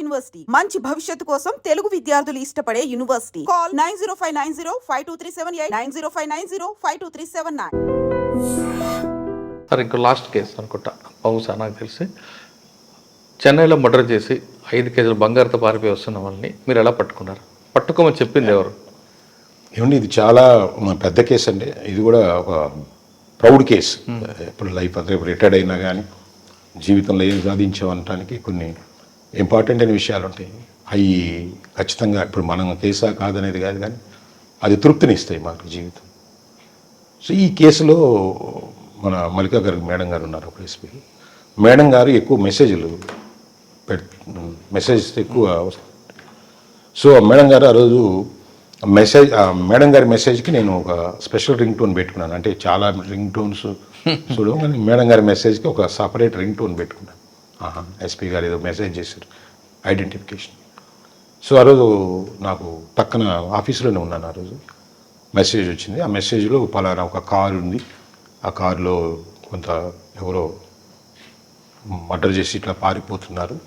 University మంచి భవిష్యత్తు కోసం తెలుగు విద్యార్థులు ఇష్టపడే యూనివర్సిటీ. కాల్ 9059052378 9059052379. సార్ ఇంకో లాస్ట్ కేసు అనుకుంటా, బహుశా నాకు తెలిసి చెన్నైలో మర్డర్ చేసి 5 కేజీల బంగారుతో పారిపోయి వస్తున్న వాళ్ళని మీరు ఎలా పట్టుకున్నారు? పట్టుకోమని చెప్పింది ఎవరు? ఏమండి, ఇది చాలా పెద్ద కేసు అండి. ఇది కూడా ఒక ప్రౌడ్ కేసు. ఇప్పుడు లైఫ్ అంతా రిటైర్డ్ అయినా కానీ జీవితంలో ఏం సాధించామనటానికి కొన్ని ఇంపార్టెంట్ అయిన విషయాలు ఉంటాయి. అవి ఖచ్చితంగా ఇప్పుడు మనం కేసా కాదనేది కాదు, కానీ అది తృప్తినిస్తాయి మాకు జీవితం. సో ఈ కేసులో మన మల్లికా గారు మేడం గారు ఉన్నారు, ఒక ఎస్పీ మేడం గారు ఎక్కువ మెసేజ్ ఎక్కువ వస్తుంది. సో మేడం గారు ఆ రోజు మేడం గారి మెసేజ్కి నేను ఒక స్పెషల్ రింగ్ టోన్ పెట్టుకున్నాను. అంటే చాలా రింగ్ టోన్స్ చూడడం, కానీ మేడం గారి మెసేజ్కి ఒక సపరేట్ రింగ్ టోన్ పెట్టుకున్నాను. ఎస్పీ గారు ఏదో మెసేజ్ చేశారు, ఐడెంటిఫికేషన్. సో ఆ రోజు నాకు పక్కన ఆఫీసులోనే ఉన్నాను. ఆ రోజు మెసేజ్ వచ్చింది. ఆ మెసేజ్లో పలానా ఒక కారు ఉంది, ఆ కారులో కొంత ఎవరో మర్డర్ చేసి ఇట్లా పారిపోతున్నారు,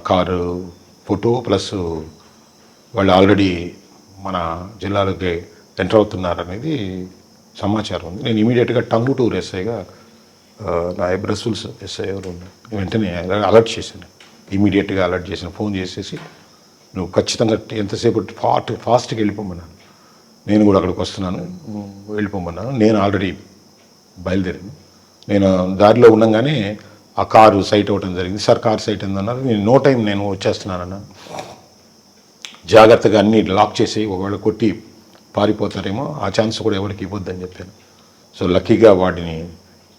కారు ఫోటో ప్లస్ వాళ్ళు ఆల్రెడీ మన జిల్లాలోకి ఎంటర్ అవుతున్నారు అనేది సమాచారం ఉంది. నేను ఇమీడియట్గా టంగుటూరు ఎస్ఐగా నా బ్రస్సుల్స్ ఎస్ఐ ఎవరు వెంటనే అలర్ట్ చేశాను. ఇమీడియట్గా అలర్ట్ చేసిన, ఫోన్ చేసేసి నువ్వు ఖచ్చితంగా ఎంతసేపు ఫాస్ట్గా వెళ్ళిపోమన్నాను. నేను కూడా అక్కడికి వస్తున్నాను, వెళ్ళిపోమన్నాను. నేను ఆల్రెడీ బయలుదేరాను. నేను దారిలో ఉండగానే ఆ కారు సైట్ అవ్వడం జరిగింది. సార్ కారు సైట్ అయిందన్నారు. నేను నో టైం నేను వచ్చేస్తున్నానన్నా, జాగ్రత్తగా అన్నీ లాక్ చేసి ఒకవేళ కొట్టి పారిపోతారేమో, ఆ ఛాన్స్ కూడా ఎవరికి ఇవ్వద్దని చెప్పాను. సో లక్కీగా వాటిని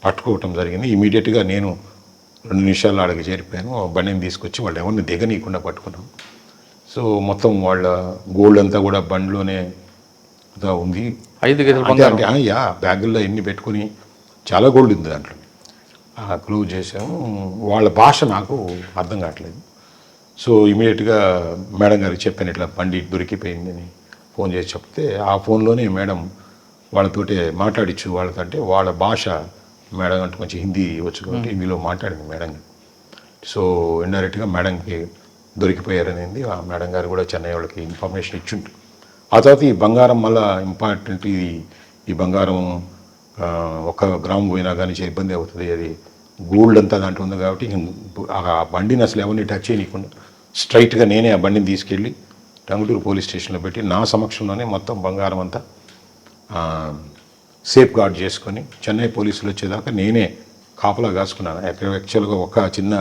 పట్టుకోవటం జరిగింది. ఇమీడియట్గా నేను 2 నిమిషాల్లో అడిగి చేరిపోయాను. బండిని తీసుకొచ్చి వాళ్ళు ఎవరిని దిగనీయకుండా పట్టుకున్నాం. సో మొత్తం వాళ్ళ గోల్డ్ అంతా కూడా బండిలోనే ఉంది. 5 కేజీల బ్యాగుల్లో ఎన్ని పెట్టుకుని చాలా గోల్డ్ ఉంది దాంట్లో. క్లోజ్ చేసాము. వాళ్ళ భాష నాకు అర్థం కావట్లేదు. సో ఇమీడియట్గా మేడం గారికి చెప్పాను, ఇట్లా బండి దొరికిపోయింది అని ఫోన్ చేసి చెప్తే, ఆ ఫోన్లోనే మేడం వాళ్ళతోటి మాట్లాడిచ్చు. వాళ్ళకంటే వాళ్ళ భాష మేడం అంటే కొంచెం హిందీ వచ్చు కాబట్టి హిందీలో మాట్లాడింది మేడం. సో ఇండైరెక్ట్గా మేడంకి దొరికిపోయారనేది ఆ మేడం గారు కూడా చెన్నై వాళ్ళకి ఇన్ఫర్మేషన్ ఇచ్చుంటారు. ఆ తర్వాత ఈ బంగారం మళ్ళీ ఇంపార్టెంట్. ఈ బంగారం 1 గ్రాము పోయినా కానీ ఇబ్బంది అవుతుంది. అది గోల్డ్ అంతా దాంట్లో ఉంది కాబట్టి ఆ బండిని అసలు ఎవరిని టచ్ చేయనీయకుండా స్ట్రైట్గా నేనే ఆ బండిని తీసుకెళ్ళి టంగుటూరు పోలీస్ స్టేషన్లో పెట్టి నా సమక్షంలోనే మొత్తం బంగారం అంతా సేఫ్ గార్డ్ చేసుకొని చెన్నై పోలీసులు వచ్చేదాకా నేనే కాపలా కాసుకున్నాను. యాక్చువల్గా ఒక చిన్న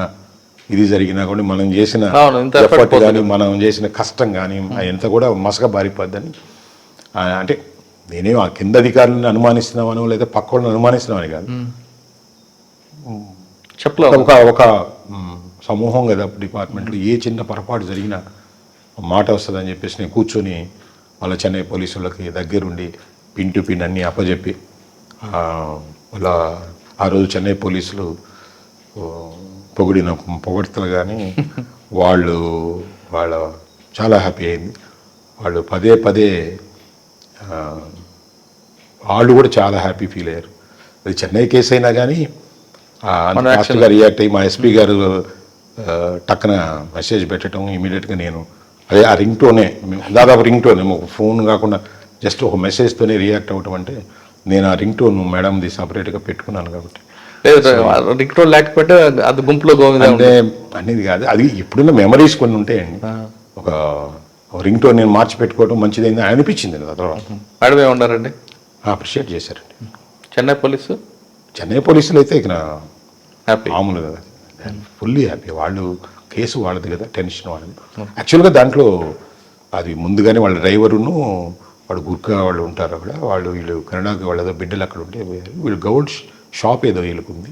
ఇది జరిగినా కూడా మనం చేసిన ఎఫర్ట్ కానీ మనం చేసిన కష్టం కానీ ఎంత కూడా మసక బారిపోద్దని, అంటే నేనేం ఆ కింద అధికారులను అనుమానిస్తున్నామనో లేదా పక్క వాళ్ళని అనుమానిస్తున్నామని కాదు, ఒక సమూహం కదా డిపార్ట్మెంట్లో ఏ చిన్న పొరపాటు జరిగినా మాట వస్తుందని చెప్పేసి నేను కూర్చొని వాళ్ళ చెన్నై పోలీసులకి దగ్గరుండి పిన్ టు పిన్ అన్నీ అప్పచెప్పి వాళ్ళ ఆ రోజు చెన్నై పోలీసులు పొగడతలు కానీ వాళ్ళ చాలా హ్యాపీ అయింది. వాళ్ళు పదే వాళ్ళు కూడా చాలా హ్యాపీ ఫీల్ అయ్యారు. అది చెన్నై కేసు అయినా కానీ ఫాస్ట్గా రియాక్ట్ అయ్యి మా ఎస్పీ గారు టక్కన మెసేజ్ పెట్టడం, ఇమీడియట్గా నేను అదే ఆ రింగ్ టోనే, దాదాపు రింగ్ టోనే, ఫోన్ కాకుండా జస్ట్ ఒక మెసేజ్తోనే రియాక్ట్ అవ్వటం. అంటే నేను ఆ రింగ్ టోన్ మేడంది సపరేట్గా పెట్టుకున్నాను కాబట్టి. రింగ్ టోన్ లేకపోతే అది గుంపులో అంటే అనేది కాదు, అది ఎప్పుడైనా మెమరీస్ కొన్ని ఉంటాయండి. ఒక రింగ్ టోన్ నేను మార్చి పెట్టుకోవడం మంచిదైంది అనిపించింది. తర్వాత అడివే ఉన్నారండి, అప్రిషియేట్ చేశారండి. చెన్నై పోలీసులు అయితే ఇక మామూలు కదా, ఫుల్లీ హ్యాపీ. వాళ్ళు కేసు వాళ్ళది కదా, టెన్షన్ వాళ్ళది. యాక్చువల్గా దాంట్లో అది ముందుగానే వాళ్ళ డ్రైవరును వాడు గుర్కా వాళ్ళు ఉంటారు అక్కడ, వీళ్ళు కర్ణాటక వాళ్ళు ఏదో బిడ్డలు అక్కడ ఉంటే పోయారు. వీళ్ళు గౌడ్ షాప్ ఏదో వీళ్ళకుంది,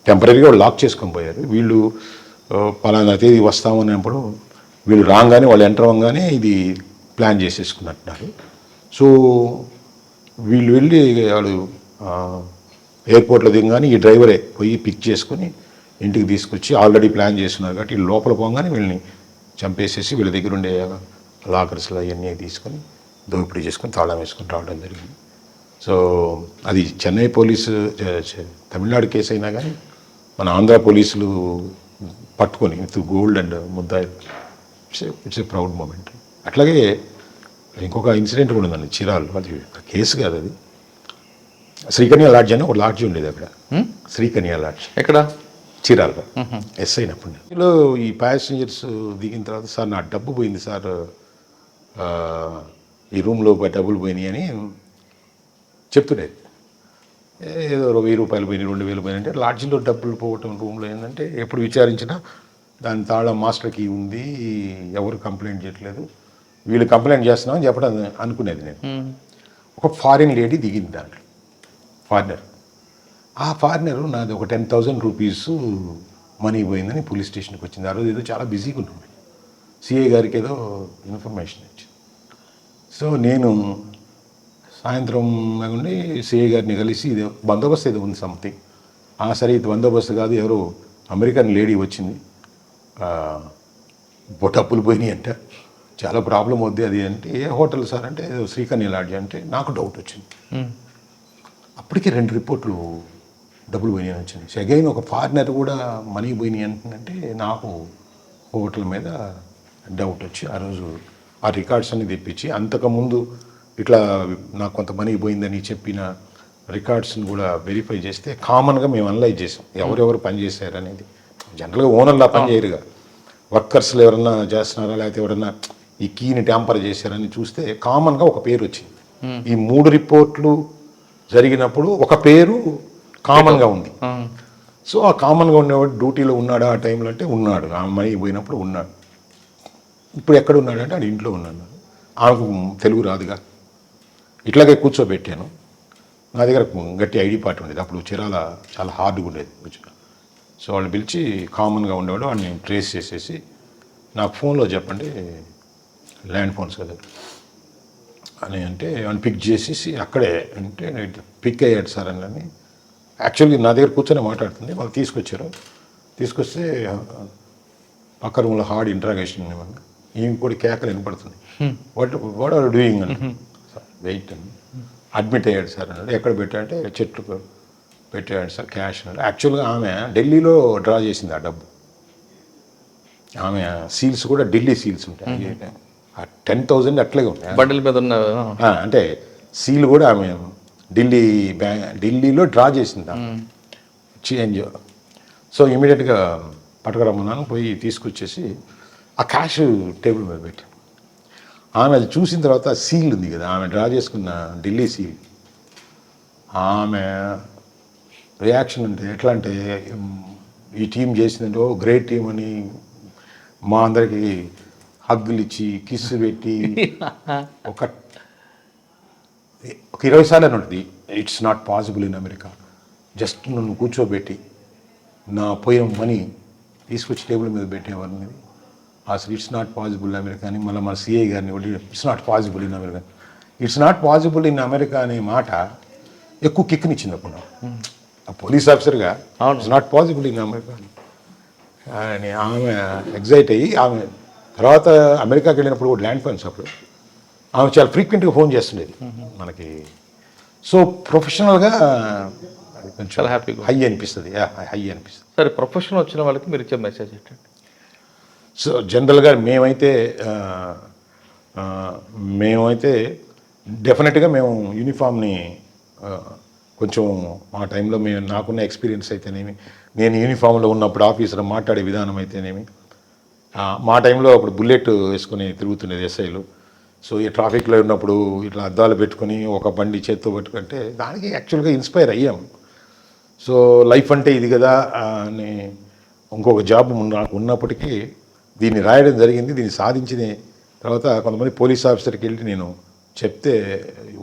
టెంపరీగా వాళ్ళు లాక్ చేసుకొని పోయారు. వీళ్ళు పలానా తేదీ వస్తామన్నప్పుడు వీళ్ళు రాగానే వాళ్ళు ఎంటర్ అవ్వగానే ఇది ప్లాన్ చేసేసుకున్నట్టున్నారు. సో వీళ్ళు వెళ్ళి వాళ్ళు ఎయిర్పోర్ట్లో దిగగానే ఈ డ్రైవరే పోయి పిక్ చేసుకొని ఇంటికి తీసుకొచ్చి ఆల్రెడీ ప్లాన్ చేస్తున్నారు కాబట్టి వీళ్ళు లోపల పోగానే వీళ్ళని చంపేసేసి వీళ్ళ దగ్గర ఉండే లాకర్స్లో అవన్నీ తీసుకొని దోపిడీ చేసుకొని తాళం వేసుకొని రావడం జరిగింది. సో అది చెన్నై పోలీసు తమిళనాడు కేసు అయినా కానీ మన ఆంధ్ర పోలీసులు పట్టుకొని విత్ గోల్డ్ అండ్ ముద్దాయి. It's a proud moment. అట్లాగే ఇంకొక ఇన్సిడెంట్ కూడా ఉందండి చీరాలు. అది కేసు కాదు, అది శ్రీకన్య లాడ్జ్ అని ఒక లాడ్జ్ ఉండేది అక్కడ. శ్రీకన్య లాడ్జ్ ఎక్కడ? చీరాల్లో. ఎస్ అయినప్పుడు నేను ఈ ప్యాసింజర్స్ దిగిన తర్వాత, సార్ నా డబ్బు పోయింది సార్, ఈ రూమ్లో డబ్బులు పోయినాయి అని చెప్తుండేది. ఏదో 1000 రూపాయలు పోయినాయి, 2000 పోయినాయి అంటే లాడ్జిలో డబ్బులు పోవటం రూమ్లో ఏంటంటే ఎప్పుడు విచారించినా దాని తాళం మాస్టర్కి ఉంది, ఎవరు కంప్లైంట్ చేయట్లేదు, వీళ్ళు కంప్లైంట్ చేస్తున్నామని చెప్పడం అనుకునేది నేను. ఒక ఫారిన్ లేడీ దిగింది దాంట్లో, ఫారినర్. ఆ ఫారినర్ నాది ఒక 10,000 రూపీస్ మనీ పోయిందని పోలీస్ స్టేషన్కి వచ్చింది. ఆ రోజు ఏదో చాలా బిజీగా ఉన్నాం, సిఐ గారికి ఏదో ఇన్ఫర్మేషన్ ఇచ్చింది. సో నేను సాయంత్రం ఉండి సిఐ గారిని కలిసి ఇది బందోబస్తు ఏదో ఉంది సంథింగ్. సరే ఇది బందోబస్తు కాదు, ఎవరో అమెరికన్ లేడీ వచ్చింది, డబ్బులు పోయినాయి అంటే చాలా ప్రాబ్లం వద్ది అది అంటే. ఏ హోటల్ సార్ అంటే ఏదో శ్రీకన్య లాడ్జ్ అంటే నాకు డౌట్ వచ్చింది. అప్పటికే 2 రిపోర్ట్లు డబ్బులు పోయినాయి వచ్చింది. అగైన్ ఒక ఫారినర్ కూడా మనీ పోయినాయి అంటుందంటే నాకు హోటల్ మీద డౌట్ వచ్చి ఆ రోజు ఆ రికార్డ్స్ అన్ని తెప్పించి, అంతకుముందు ఇట్లా నాకు కొంత మనీ పోయిందని చెప్పిన రికార్డ్స్ని కూడా వెరిఫై చేస్తే కామన్గా మేము అనలైజ్ చేసాం ఎవరెవరు పనిచేశారు అనేది. జనరల్గా ఓనర్లా పని చేయరుగా, వర్కర్స్లో ఎవరన్నా చేస్తున్నారా లేకపోతే ఎవరన్నా ఈ కీని ట్యాంపర్ చేశారని చూస్తే కామన్గా ఒక పేరు వచ్చింది. ఈ 3 రిపోర్ట్లు జరిగినప్పుడు ఒక పేరు కామన్గా ఉంది. సో ఆ కామన్గా ఉండేవాడు డ్యూటీలో ఉన్నాడు ఆ టైంలో అంటే ఉన్నాడు, ఆ మనీ పోయినప్పుడు ఉన్నాడు. ఇప్పుడు ఎక్కడ ఉన్నాడు అంటే ఆడు ఇంట్లో ఉన్నాడు. ఆమెకు తెలుగు రాదుగా, ఇట్లాగే కూర్చోబెట్టాను. నా దగ్గర గట్టి ఐడి పార్ట్ ఉండేది అప్పుడు, చీరాల చాలా హార్డ్గా ఉండేది కొంచెం. సో వాళ్ళు పిలిచి కామన్గా ఉండేవాడు, వాడిని ట్రేస్ చేసేసి నాకు ఫోన్లో చెప్పండి, ల్యాండ్ ఫోన్స్ కదా అని అంటే వాడిని పిక్ చేసేసి అక్కడే అంటే పిక్ అయ్యాడు సార్ అని. యాక్చువల్గా నా దగ్గర కూర్చొని మాట్లాడుతుంది, వాళ్ళు తీసుకొచ్చారు. తీసుకొస్తే పక్క రూమ్లో హార్డ్ ఇంట్రాగేషన్ ఏమన్నా, ఈమె కూడా కేకలు వినపడుతుంది. వాట్ ఆర్ డూయింగ్ అని. వెయిట్ అని అడ్మిట్ అయ్యాడు సార్ అన్నాడు. ఎక్కడ పెట్టాడంటే చెట్లు పెట్టాడు సార్, క్యాష్ అన్నాడు. యాక్చువల్గా ఆమె ఢిల్లీలో డ్రా చేసింది ఆ డబ్బు. ఆమె సీల్స్ కూడా ఢిల్లీ సీల్స్ ఉంటాయి, 10,000 అట్లాగే ఉంటాయి బండిల్ మీద ఉన్న. అంటే సీల్ కూడా ఆమె ఢిల్లీలో డ్రా చేసింది చేంజ్. సో ఇమీడియట్గా పట్టుకురమ్మన్నాను, పోయి తీసుకొచ్చేసి ఆ క్యాష్ టేబుల్ మీద పెట్టాను. ఆమె అది చూసిన తర్వాత సీల్ ఉంది కదా, ఆమె డ్రా చేసుకున్న ఢిల్లీ సీల్, ఆమె రియాక్షన్ అంటే ఎట్లా అంటే ఈ టీం చేసిందంటే ఓ గ్రేట్ టీం అని మా అందరికి హగ్గులు ఇచ్చి కిస్సు పెట్టి ఒక 20 సార్లు అని ఉంటుంది. It's not possible in America. Just నన్ను కూర్చోబెట్టి నా పోయిన మనీ తీసుకొచ్చి టేబుల్ మీద పెట్టేవారిని. అసలు it's not possible in America అని మళ్ళీ మన సిఐ గారిని it's not possible in America. It's not possible in America అనే మాట ఎక్కువ కిక్నిచ్చింది అప్పుడు ఆ పోలీస్ ఆఫీసర్గా. It's not possible in America అని ఆమె ఎగ్జైట్ అయ్యి, ఆమె తర్వాత అమెరికాకి వెళ్ళినప్పుడు కూడా ల్యాండ్ ఫోన్స్ అప్పుడు ఆమె చాలా ఫ్రీక్వెంట్గా ఫోన్ చేస్తుండేది మనకి. సో ప్రొఫెషనల్గా కొంచెం చాలా హ్యాపీగా హై అనిపిస్తుంది, హై అనిపిస్తుంది. సరే, ప్రొఫెషనల్ వచ్చిన వాళ్ళకి మీరు ఇచ్చే మెసేజ్ ఏంటండి? సో జనరల్గా మేమైతే డెఫినెట్గా మేము యూనిఫామ్ని కొంచెం మా టైంలో నాకున్న ఎక్స్పీరియన్స్ అయితేనేమి, నేను యూనిఫామ్లో ఉన్నప్పుడు ఆఫీసర్ మాట్లాడే విధానం అయితేనేమి, మా టైంలో అప్పుడు బుల్లెట్ వేసుకొని తిరుగుతుండేది ఎస్ఐలు. సో ఈ ట్రాఫిక్లో ఉన్నప్పుడు ఇట్లా అద్దాలు పెట్టుకొని ఒక బండి చేత్తో పట్టుకుంటే దానికి యాక్చువల్గా ఇన్స్పైర్ అయ్యాం. సో లైఫ్ అంటే ఇది కదా అని ఇంకొక జాబ్ నాకు ఉన్నప్పటికీ దీన్ని రాయడం జరిగింది. దీన్ని సాధించిన తర్వాత కొంతమంది పోలీస్ ఆఫీసర్కి వెళ్ళి నేను చెప్తే,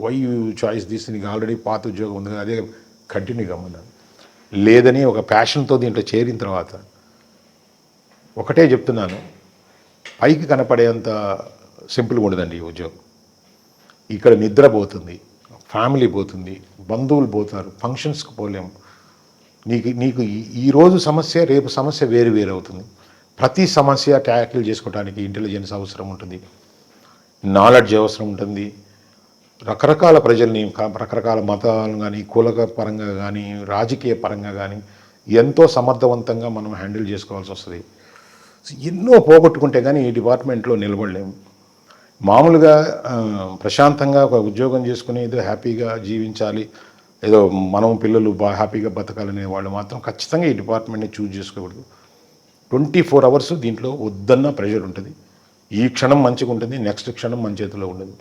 వై యూ చాయిస్ దిస్, నీకు ఆల్రెడీ పాత ఉద్యోగం ఉంది కదా, అదే కంటిన్యూ కమ్మన్నాను. లేదని ఒక ప్యాషన్తో దీంట్లో చేరిన తర్వాత ఒకటే చెప్తున్నాను, పైకి కనపడేంత సింపుల్గా ఉండదండి ఈ ఉద్యోగం. ఇక్కడ నిద్ర పోతుంది, ఫ్యామిలీ పోతుంది, బంధువులు పోతారు, ఫంక్షన్స్కి పోలేము. నీకు ఈరోజు సమస్య రేపు సమస్య వేరు వేరు అవుతుంది. ప్రతి సమస్య ట్యాకిల్ చేసుకోవడానికి ఇంటెలిజెన్స్ అవసరం ఉంటుంది, నాలెడ్జ్ అవసరం ఉంటుంది. రకరకాల ప్రజల్ని, రకరకాల మతాలను కానీ, కుల పరంగా కానీ, రాజకీయ పరంగా కానీ ఎంతో సమర్థవంతంగా మనం హ్యాండిల్ చేసుకోవాల్సి వస్తుంది. ఎన్నో పోగొట్టుకుంటే కానీ ఈ డిపార్ట్మెంట్లో నిలబడలేము. మామూలుగా ప్రశాంతంగా ఒక ఉద్యోగం చేసుకుని ఏదో హ్యాపీగా జీవించాలి, ఏదో మనం పిల్లలు బాగా హ్యాపీగా బతకాలనే వాళ్ళు మాత్రం ఖచ్చితంగా ఈ డిపార్ట్మెంట్ని చూజ్ చేసుకోకూడదు. 24 అవర్స్ దీంట్లో వద్దన్న ప్రెషర్ ఉంటుంది. ఈ క్షణం మంచిగా ఉంటుంది, నెక్స్ట్ క్షణం మన చేతిలో ఉండదు.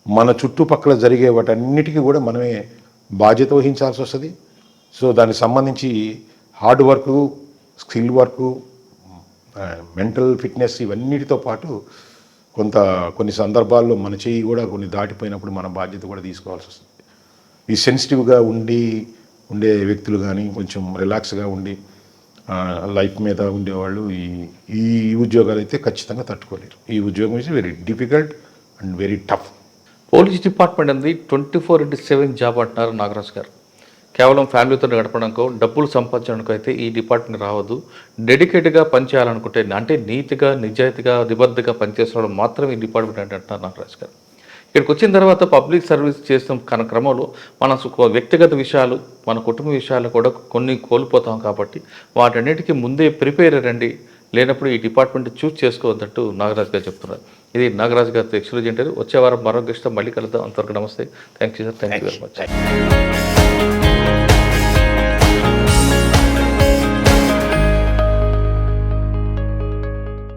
మన చుట్టుపక్కల జరిగే వాటన్నిటికీ కూడా మనమే బాధ్యత వహించాల్సి వస్తుంది. సో దానికి సంబంధించి hard work, skill work, mental fitness ఇవన్నిటితో పాటు కొన్ని సందర్భాల్లో మన చెయ్యి కూడా కొన్ని దాటిపోయినప్పుడు మన బాధ్యత కూడా తీసుకోవాల్సి వస్తుంది. ఈ సెన్సిటివ్గా ఉండే వ్యక్తులు కానీ కొంచెం రిలాక్స్గా ఉండి లైఫ్ మీద ఉండేవాళ్ళు ఈ ఉద్యోగాలు అయితే ఖచ్చితంగా తట్టుకోలేరు. ఈ ఉద్యోగం is very difficult and very tough. Police department అనేది 24/7 జాబ్ అంటున్నారు నాగరాజు గారు. కేవలం ఫ్యామిలీతో గడపడానికో డబ్బులు సంపాదించడానికో అయితే ఈ డిపార్ట్మెంట్ రావద్దు. డెడికేట్గా పనిచేయాలనుకుంటే అంటే నీతిగా నిజాయితీగా నిబద్ధగా పనిచేసిన వాళ్ళు మాత్రం ఈ డిపార్ట్మెంట్ అంటే అంటున్నారు నాగరాజు గారు. ఇక్కడికి వచ్చిన తర్వాత పబ్లిక్ సర్వీస్ చేస్తున్న క్రమంలో మన వ్యక్తిగత విషయాలు, మన కుటుంబ విషయాలు కూడా కొన్ని కోల్పోతాం. కాబట్టి వాటన్నిటికీ ముందే ప్రిపేర్ రండి, లేనప్పుడు ఈ డిపార్ట్మెంట్ చూస్ చేసుకోవద్దంటూ నాగరాజు గారు చెప్తున్నారు. ఇది నాగరాజు గారితో ఎక్స్క్లూజివ్ ఇంటర్వ్యూ. వచ్చే వారం మరో గెస్ట్తో మళ్ళీ కలుద్దాం. అంతవరకు నమస్తే. Thank you sir. Thank you very much.